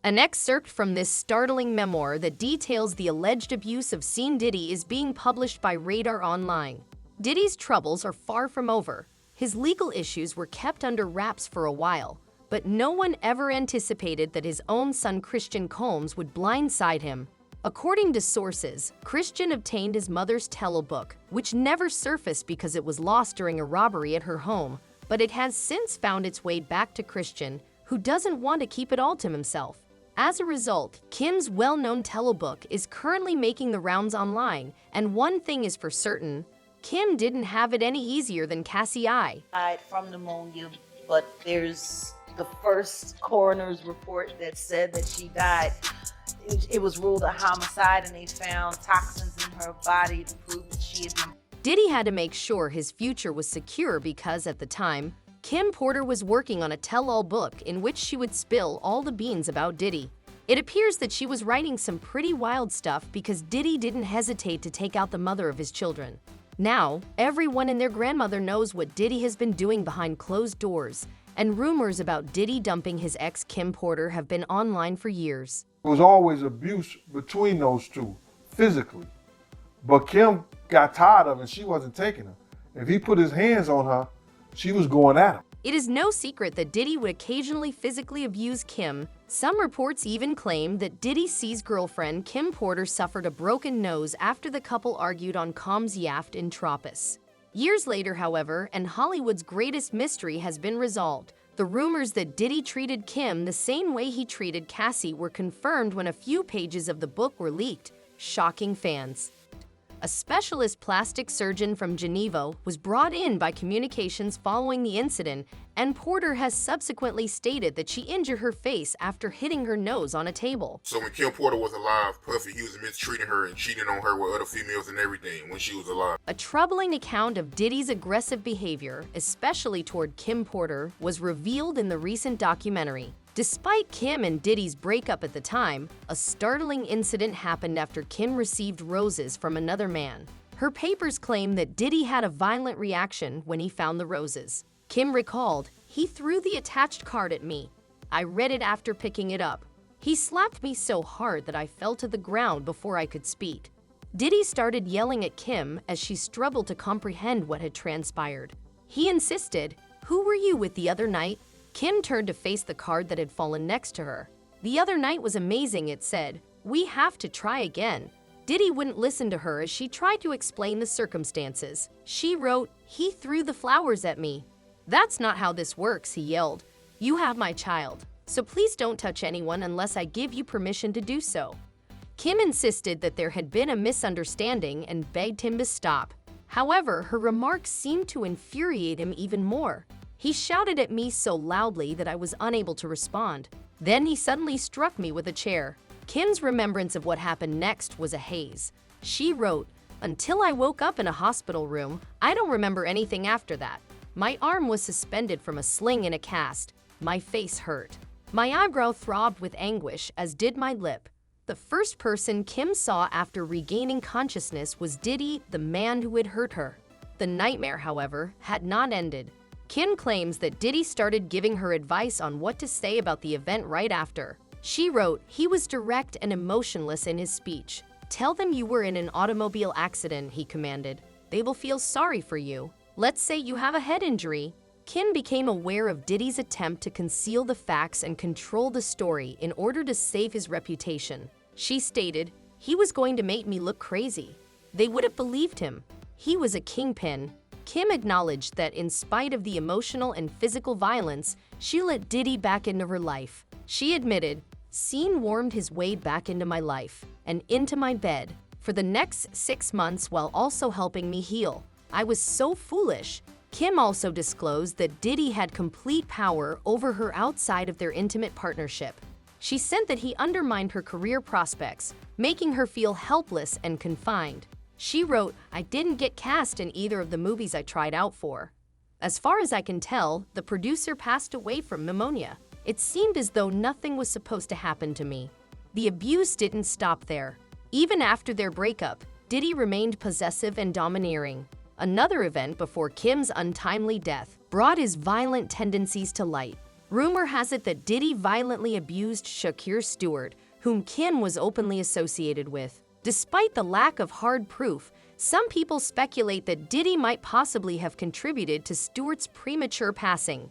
An excerpt from this startling memoir that details the alleged abuse of Diddy is being published by Radar Online. Diddy's troubles are far from over. His legal issues were kept under wraps for a while, but no one ever anticipated that his own son Christian Combs would blindside him. According to sources, Christian obtained his mother's telebook, which never surfaced because it was lost during a robbery at her home, but it has since found its way back to Christian, who doesn't want to keep it all to himself. As a result, Kim's well-known telebook is currently making the rounds online, and one thing is for certain, Kim didn't have it any easier than Cassie I. Died from pneumonia, but there's the first coroner's report that said that she died. It was ruled a homicide, and they found toxins in her body to prove that she had been. Diddy had to make sure his future was secure because at the time, Kim Porter was working on a tell-all book in which she would spill all the beans about Diddy. It appears that she was writing some pretty wild stuff because Diddy didn't hesitate to take out the mother of his children. Now, everyone and their grandmother knows what Diddy has been doing behind closed doors, and rumors about Diddy dumping his ex Kim Porter have been online for years. There was always abuse between those two, physically. But Kim got tired of it and she wasn't taking her. If he put his hands on her, she was going at him. It is no secret that Diddy would occasionally physically abuse Kim. Some reports even claim that Diddy C's girlfriend, Kim Porter, suffered a broken nose after the couple argued on Combs' yacht in Tropis. Years later, however, and Hollywood's greatest mystery has been resolved. The rumors that Diddy treated Kim the same way he treated Cassie were confirmed when a few pages of the book were leaked, shocking fans. A specialist plastic surgeon from Geneva was brought in by communications following the incident, and Porter has subsequently stated that she injured her face after hitting her nose on a table. So when Kim Porter was alive, Puffy, he was mistreating her and cheating on her with other females and everything when she was alive. A troubling account of Diddy's aggressive behavior, especially toward Kim Porter, was revealed in the recent documentary. Despite Kim and Diddy's breakup at the time, a startling incident happened after Kim received roses from another man. Her papers claim that Diddy had a violent reaction when he found the roses. Kim recalled, "He threw the attached card at me. I read it after picking it up. He slapped me so hard that I fell to the ground before I could speak." Diddy started yelling at Kim as she struggled to comprehend what had transpired. He insisted, "Who were you with the other night?" Kim turned to face the card that had fallen next to her. "The other night was amazing," it said. "We have to try again." Diddy wouldn't listen to her as she tried to explain the circumstances. She wrote, "He threw the flowers at me." "That's not how this works," he yelled. "You have my child, so please don't touch anyone unless I give you permission to do so." Kim insisted that there had been a misunderstanding and begged him to stop. However, her remarks seemed to infuriate him even more. "He shouted at me so loudly that I was unable to respond. Then he suddenly struck me with a chair." Kim's remembrance of what happened next was a haze. She wrote, "Until I woke up in a hospital room, I don't remember anything after that. My arm was suspended from a sling in a cast. My face hurt. My eyebrow throbbed with anguish, as did my lip." The first person Kim saw after regaining consciousness was Diddy, the man who had hurt her. The nightmare, however, had not ended. Kim claims that Diddy started giving her advice on what to say about the event right after. She wrote, "He was direct and emotionless in his speech. Tell them you were in an automobile accident," he commanded. "They will feel sorry for you. Let's say you have a head injury." Kim became aware of Diddy's attempt to conceal the facts and control the story in order to save his reputation. She stated, "He was going to make me look crazy. They would have believed him. He was a kingpin." Kim acknowledged that in spite of the emotional and physical violence, she let Diddy back into her life. She admitted, "Scene warmed his way back into my life and into my bed for the next 6 months while also helping me heal. I was so foolish." Kim also disclosed that Diddy had complete power over her outside of their intimate partnership. She said that he undermined her career prospects, making her feel helpless and confined. She wrote, "I didn't get cast in either of the movies I tried out for. As far as I can tell, the producer passed away from pneumonia. It seemed as though nothing was supposed to happen to me." The abuse didn't stop there. Even after their breakup, Diddy remained possessive and domineering. Another event before Kim's untimely death brought his violent tendencies to light. Rumor has it that Diddy violently abused Shakir Stewart, whom Kim was openly associated with. Despite the lack of hard proof, some people speculate that Diddy might possibly have contributed to Stewart's premature passing.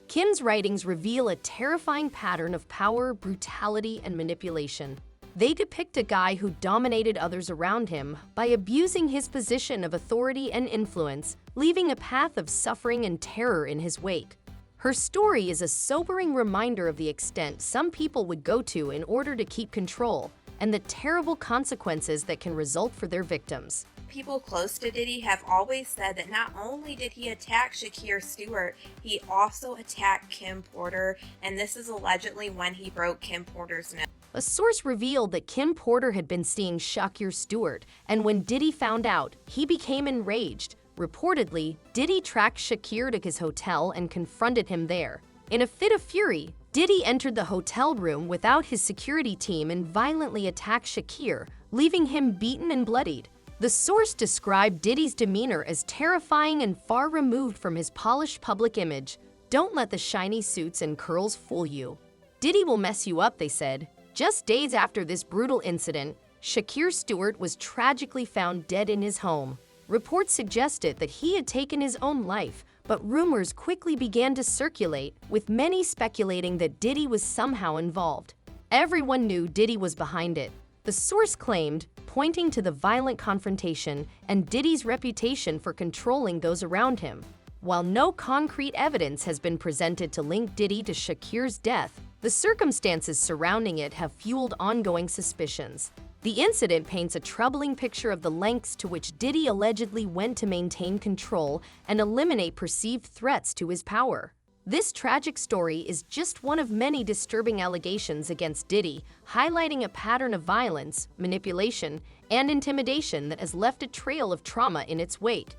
Kim's writings reveal a terrifying pattern of power, brutality, and manipulation. They depict a guy who dominated others around him by abusing his position of authority and influence, leaving a path of suffering and terror in his wake. Her story is a sobering reminder of the extent some people would go to in order to keep control, and the terrible consequences that can result for their victims. People close to Diddy have always said that not only did he attack Shakir Stewart, he also attacked Kim Porter, and this is allegedly when he broke Kim Porter's nose. A source revealed that Kim Porter had been seeing Shakir Stewart, and when Diddy found out, he became enraged. Reportedly, Diddy tracked Shakir to his hotel and confronted him there. In a fit of fury, Diddy entered the hotel room without his security team and violently attacked Shakir, leaving him beaten and bloodied. The source described Diddy's demeanor as terrifying and far removed from his polished public image. Don't let the shiny suits and curls fool you. Diddy will mess you up, they said. Just days after this brutal incident, Shakir Stewart was tragically found dead in his home. Reports suggested that he had taken his own life, but rumors quickly began to circulate, with many speculating that Diddy was somehow involved. Everyone knew Diddy was behind it. The source claimed, pointing to the violent confrontation and Diddy's reputation for controlling those around him. While no concrete evidence has been presented to link Diddy to Shakir's death, the circumstances surrounding it have fueled ongoing suspicions. The incident paints a troubling picture of the lengths to which Diddy allegedly went to maintain control and eliminate perceived threats to his power. This tragic story is just one of many disturbing allegations against Diddy, highlighting a pattern of violence, manipulation, and intimidation that has left a trail of trauma in its wake.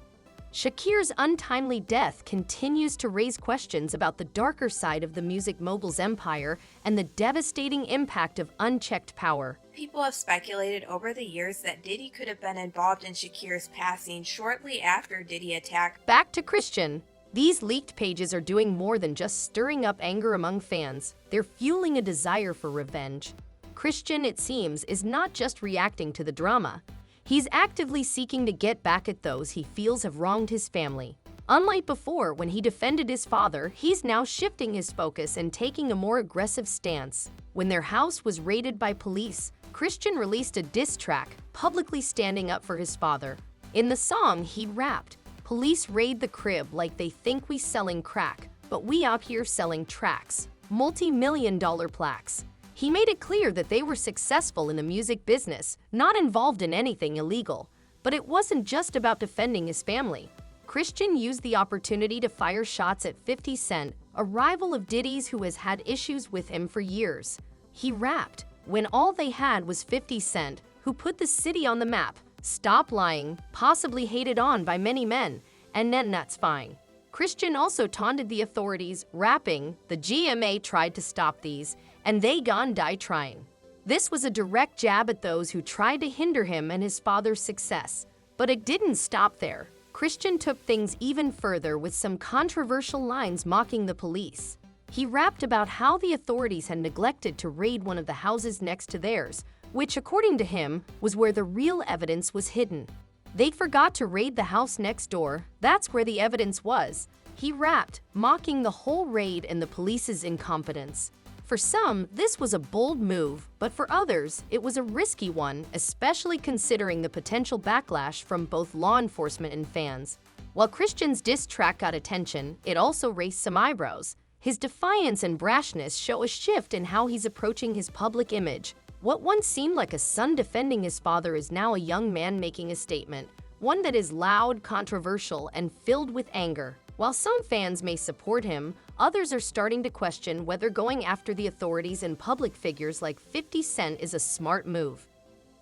Shakir's untimely death continues to raise questions about the darker side of the music mogul's empire and the devastating impact of unchecked power. People have speculated over the years that Diddy could have been involved in Shakir's passing shortly after Diddy attacked. Back to Christian. These leaked pages are doing more than just stirring up anger among fans. They're fueling a desire for revenge. Christian, it seems, is not just reacting to the drama. He's actively seeking to get back at those he feels have wronged his family. Unlike before, when he defended his father, he's now shifting his focus and taking a more aggressive stance. When their house was raided by police, Christian released a diss track, publicly standing up for his father. In the song, he rapped, "Police raid the crib like they think we selling crack, but we out here selling tracks, multi-million-dollar plaques." He made it clear that they were successful in the music business, not involved in anything illegal. But it wasn't just about defending his family. Christian used the opportunity to fire shots at 50 Cent, a rival of Diddy's who has had issues with him for years. He rapped, "When all they had was 50 Cent, who put the city on the map. Stop lying, possibly hated on by many men, and then that's fine." Christian also taunted the authorities, rapping, "The GMA tried to stop these, and they gon' die trying." This was a direct jab at those who tried to hinder him and his father's success. But it didn't stop there. Christian took things even further with some controversial lines mocking the police. He rapped about how the authorities had neglected to raid one of the houses next to theirs, which, according to him, was where the real evidence was hidden. They forgot to raid the house next door. That's where the evidence was. He rapped, mocking the whole raid and the police's incompetence. For some, this was a bold move, but for others, it was a risky one, especially considering the potential backlash from both law enforcement and fans. While Christian's diss track got attention, it also raised some eyebrows. His defiance and brashness show a shift in how he's approaching his public image. What once seemed like a son defending his father is now a young man making a statement, one that is loud, controversial, and filled with anger. While some fans may support him, others are starting to question whether going after the authorities and public figures like 50 Cent is a smart move.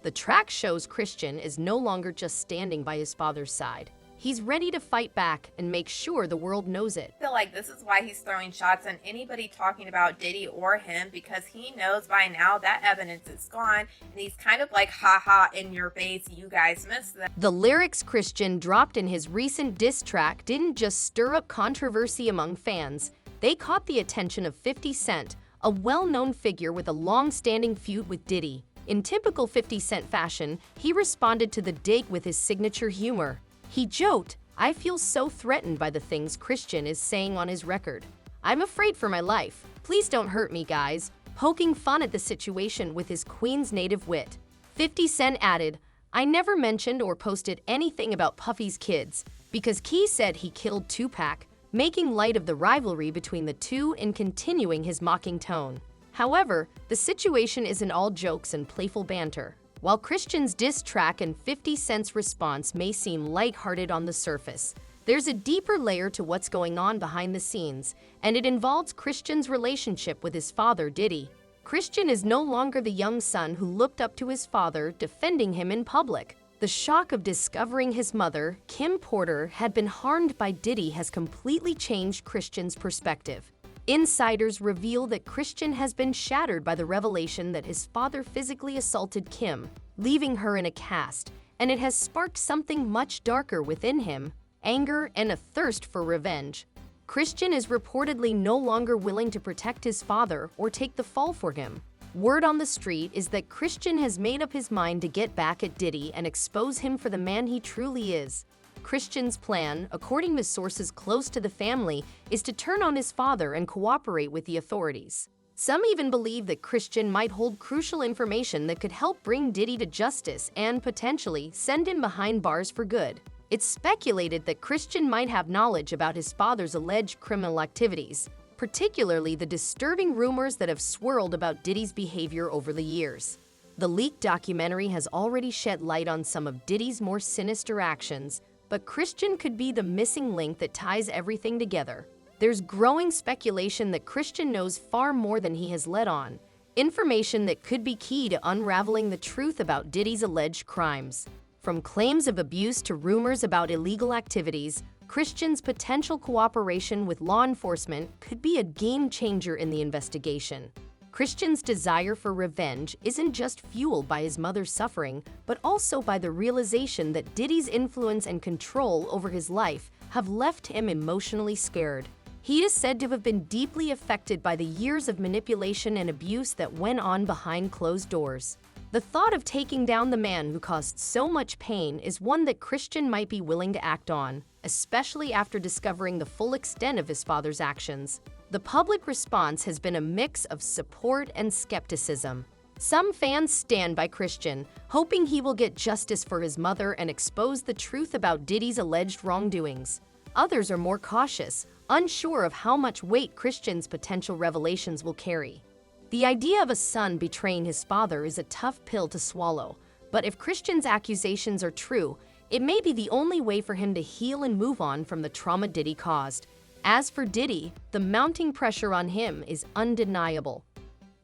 The track shows Christian is no longer just standing by his father's side. He's ready to fight back and make sure the world knows it. I feel like this is why he's throwing shots at anybody talking about Diddy or him, because he knows by now that evidence is gone, and he's kind of like, haha, in your face, you guys missed that. The lyrics Christian dropped in his recent diss track didn't just stir up controversy among fans. They caught the attention of 50 Cent, a well-known figure with a long-standing feud with Diddy. In typical 50 Cent fashion, he responded to the dig with his signature humor. He joked, "I feel so threatened by the things Christian is saying on his record. I'm afraid for my life. Please don't hurt me, guys," poking fun at the situation with his Queen's native wit. 50 Cent added, "I never mentioned or posted anything about Puffy's kids because Key said he killed Tupac," making light of the rivalry between the two and continuing his mocking tone. However, the situation isn't all jokes and playful banter. While Christian's diss track and 50 Cent's response may seem lighthearted on the surface, there's a deeper layer to what's going on behind the scenes, and it involves Christian's relationship with his father, Diddy. Christian is no longer the young son who looked up to his father, defending him in public. The shock of discovering his mother, Kim Porter, had been harmed by Diddy has completely changed Christian's perspective. Insiders reveal that Christian has been shattered by the revelation that his father physically assaulted Kim, leaving her in a cast, and it has sparked something much darker within him: anger and a thirst for revenge. Christian is reportedly no longer willing to protect his father or take the fall for him. Word on the street is that Christian has made up his mind to get back at Diddy and expose him for the man he truly is. Christian's plan, according to sources close to the family, is to turn on his father and cooperate with the authorities. Some even believe that Christian might hold crucial information that could help bring Diddy to justice and, potentially, send him behind bars for good. It's speculated that Christian might have knowledge about his father's alleged criminal activities, particularly the disturbing rumors that have swirled about Diddy's behavior over the years. The leaked documentary has already shed light on some of Diddy's more sinister actions, but Christian could be the missing link that ties everything together. There's growing speculation that Christian knows far more than he has let on, information that could be key to unraveling the truth about Diddy's alleged crimes. From claims of abuse to rumors about illegal activities, Christian's potential cooperation with law enforcement could be a game changer in the investigation. Christian's desire for revenge isn't just fueled by his mother's suffering, but also by the realization that Diddy's influence and control over his life have left him emotionally scared. He is said to have been deeply affected by the years of manipulation and abuse that went on behind closed doors. The thought of taking down the man who caused so much pain is one that Christian might be willing to act on, especially after discovering the full extent of his father's actions. The public response has been a mix of support and skepticism. Some fans stand by Christian, hoping he will get justice for his mother and expose the truth about Diddy's alleged wrongdoings. Others are more cautious, unsure of how much weight Christian's potential revelations will carry. The idea of a son betraying his father is a tough pill to swallow, but if Christian's accusations are true, it may be the only way for him to heal and move on from the trauma Diddy caused. As for Diddy, the mounting pressure on him is undeniable.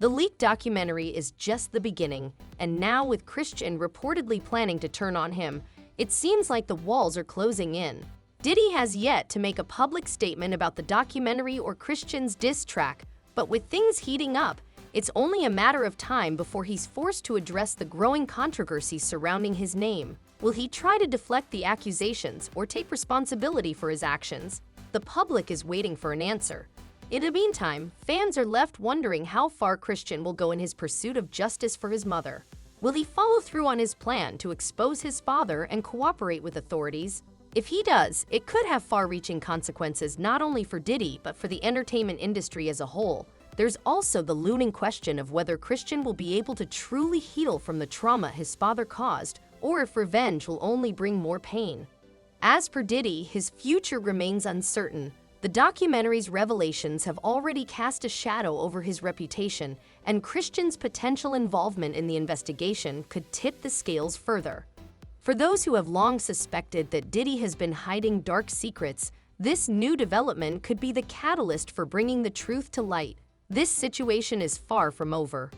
The leaked documentary is just the beginning, and now with Christian reportedly planning to turn on him, it seems like the walls are closing in. Diddy has yet to make a public statement about the documentary or Christian's diss track, but with things heating up, it's only a matter of time before he's forced to address the growing controversy surrounding his name. Will he try to deflect the accusations or take responsibility for his actions? The public is waiting for an answer. In the meantime, fans are left wondering how far Christian will go in his pursuit of justice for his mother. Will he follow through on his plan to expose his father and cooperate with authorities? If he does, it could have far-reaching consequences not only for Diddy but for the entertainment industry as a whole. There's also the looming question of whether Christian will be able to truly heal from the trauma his father caused, or if revenge will only bring more pain. As for Diddy, his future remains uncertain. The documentary's revelations have already cast a shadow over his reputation, and Christian's potential involvement in the investigation could tip the scales further. For those who have long suspected that Diddy has been hiding dark secrets, this new development could be the catalyst for bringing the truth to light. This situation is far from over.